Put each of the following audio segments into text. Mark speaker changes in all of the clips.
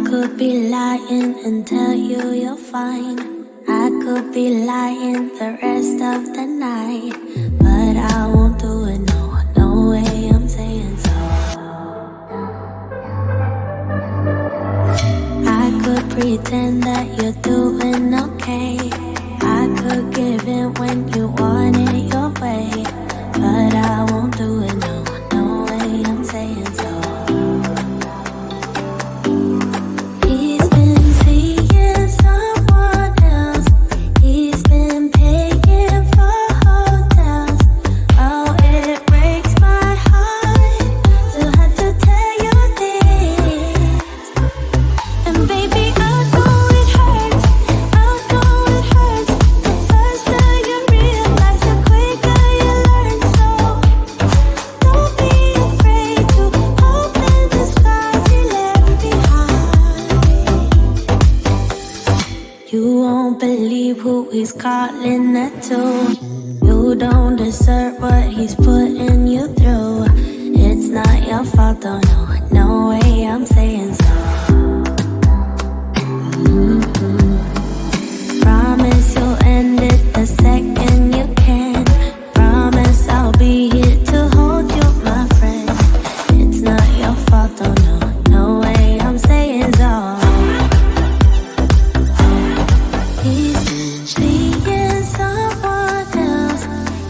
Speaker 1: could be lying and tell you you're fine. I could be lying the rest of the night, but I won't do it, no, no way I'm saying so. I could pretend that you're doing okay. I could give in when you want it your way, but I won't do it, no, no way I'm saying so. He's been seeing someone else. He's been paying for hotels. Oh, it breaks my heart to have to tell you this. And baby, I know it hurts. I know it hurts. The faster you realize, the quicker you learn. So don't be afraid to open the scars you left behind. You won't believe who he's calling that to. You don't deserve what he's putting you through. It's not your fault, though, no, no way I'm saying so. Promise you'll end it the second you can. Promise I'll be here to hold you, my friend. It's not your fault, though, no, no way I'm saying so. He's been seeing someone else.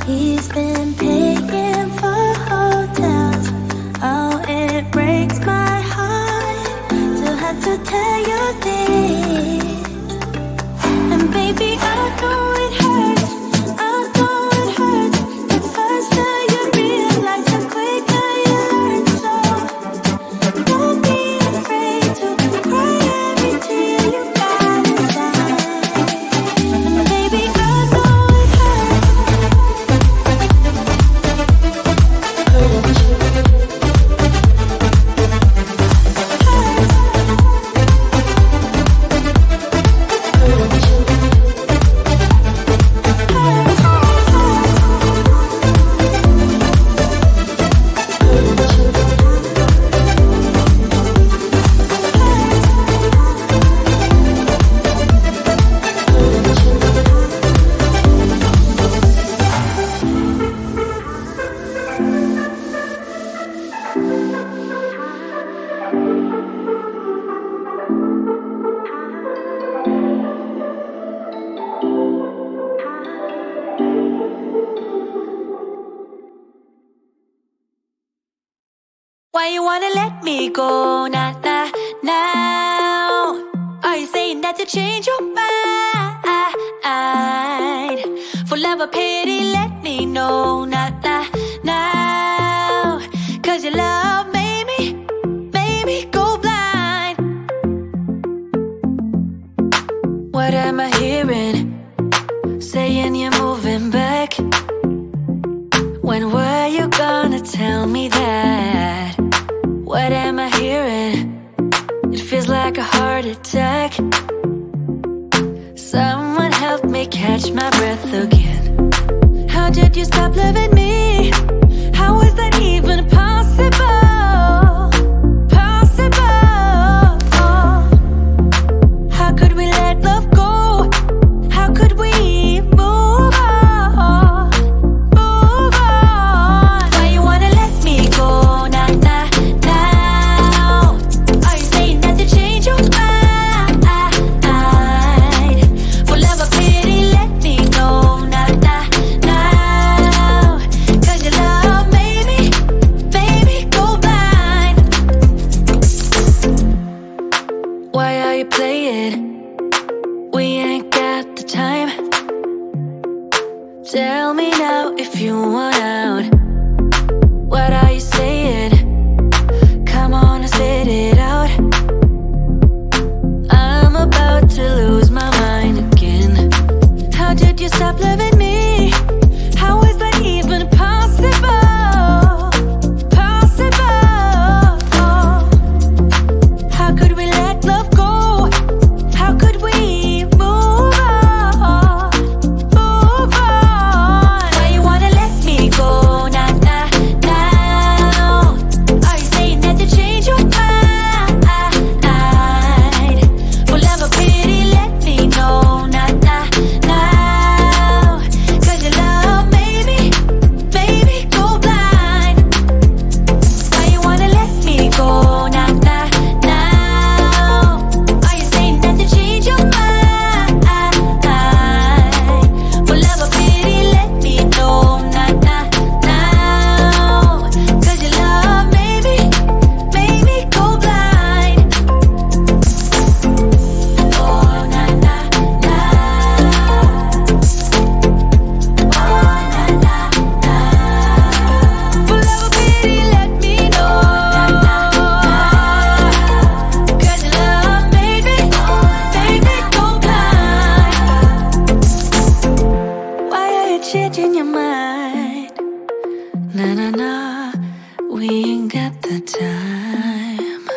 Speaker 1: He's been paying for hotels. Oh, it breaks my heart to have to tell you this. And baby, I know it hurts. I know it hurts. The faster you realize, the quicker you learn. So don't be afraid to cry every tear you got inside. And baby, I know it hurts.
Speaker 2: Why you wanna let me go now? Are you saying that you change your mind? For love or pity, let me know now. Cause your love made me go blind. What am I hearing? Saying you're moving back. When were you gonna tell me that? What am I hearing? It feels like a heart attack. Someone help me catch my breath again. How did you stop loving me? How is that even possible? Possible. How could we let love go? How could we move on? Move on. Why you wanna let me go now? Are you saying that you change your mind? For love or pity, let me know now. Cause your love at the time.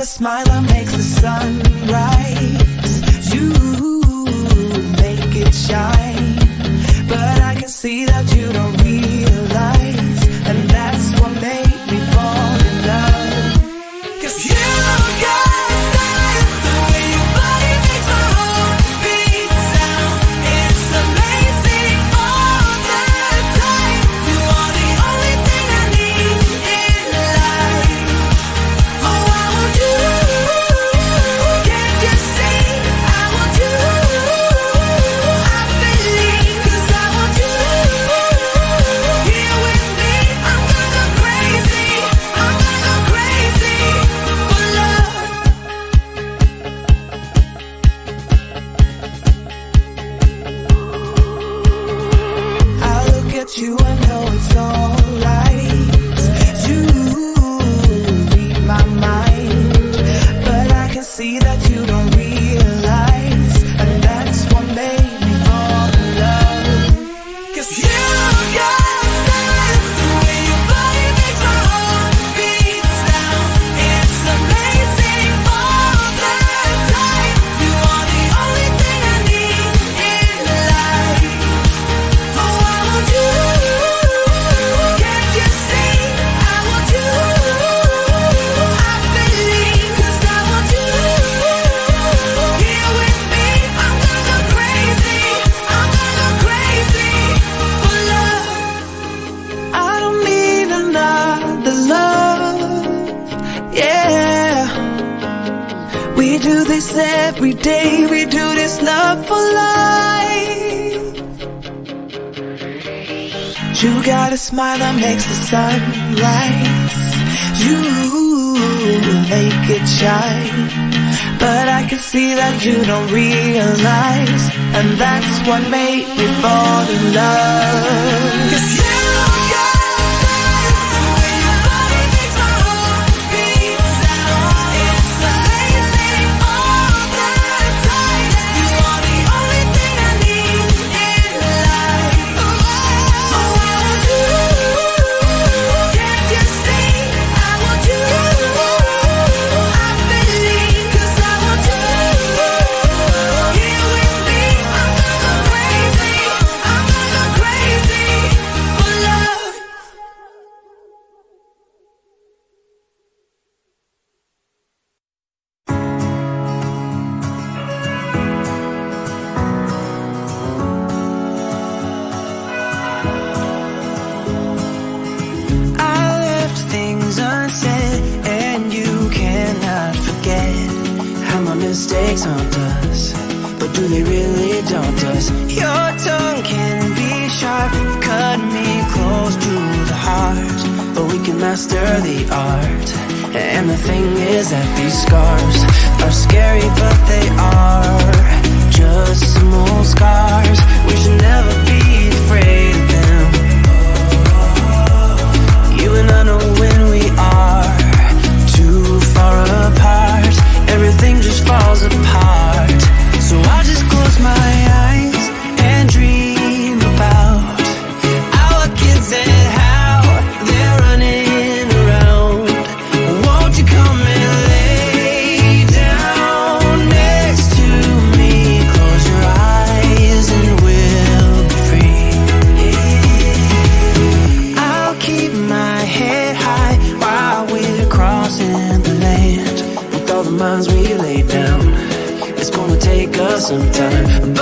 Speaker 3: Smile that makes the sun rise. You make it shine, but I can see that you don't realize, and that's what made me fall in love. 'Cause you got style, the way your body makes my heart beat sound. It's amazing all the time. You are the only thing I need in life. Oh, I want you. Can't you see? I want you. I believe, 'cause I want you. Here with me, I'm gonna go crazy. I'm gonna go crazy for love. I look at you, I know it's alright. You read my mind, but I can see that you don't realize, and that's what made me fall in love. 'Cause you got style, the way your body makes my heart beat sound. It's amazing all the time. You are the only thing I need in life. Oh, I want you. do this every day. We do this love for life. You got a smile that makes the sun rise. You make it shine. But I can see that you don't realize, and that's what made me fall in love. 'Cause you got style, the way your body makes my heart beat sound. It's amazing all the time. You are the only thing I need in life. Oh, I want you. Can't you see? I want you. I believe, 'cause I want you here with me. I'm gonna go crazy. I'm gonna go crazy for love. I left things unsaid, and you cannot forget how my mistakes haunt us. But do they really daunt us? Your tongue can be sharp, cut me close to the heart. But we can master the art. And the thing is that these scars are scary, but they are just some old scars. We should never be afraid of them. You and I know when we are too far apart, everything just falls apart. So I just close my eyes and dream about our kids and how they're running around. Won't you come and lay down next to me? Close your eyes and we'll be free. I'll keep my head high while we're crossing the land. With all the minds we lay down, it's gonna take us some time.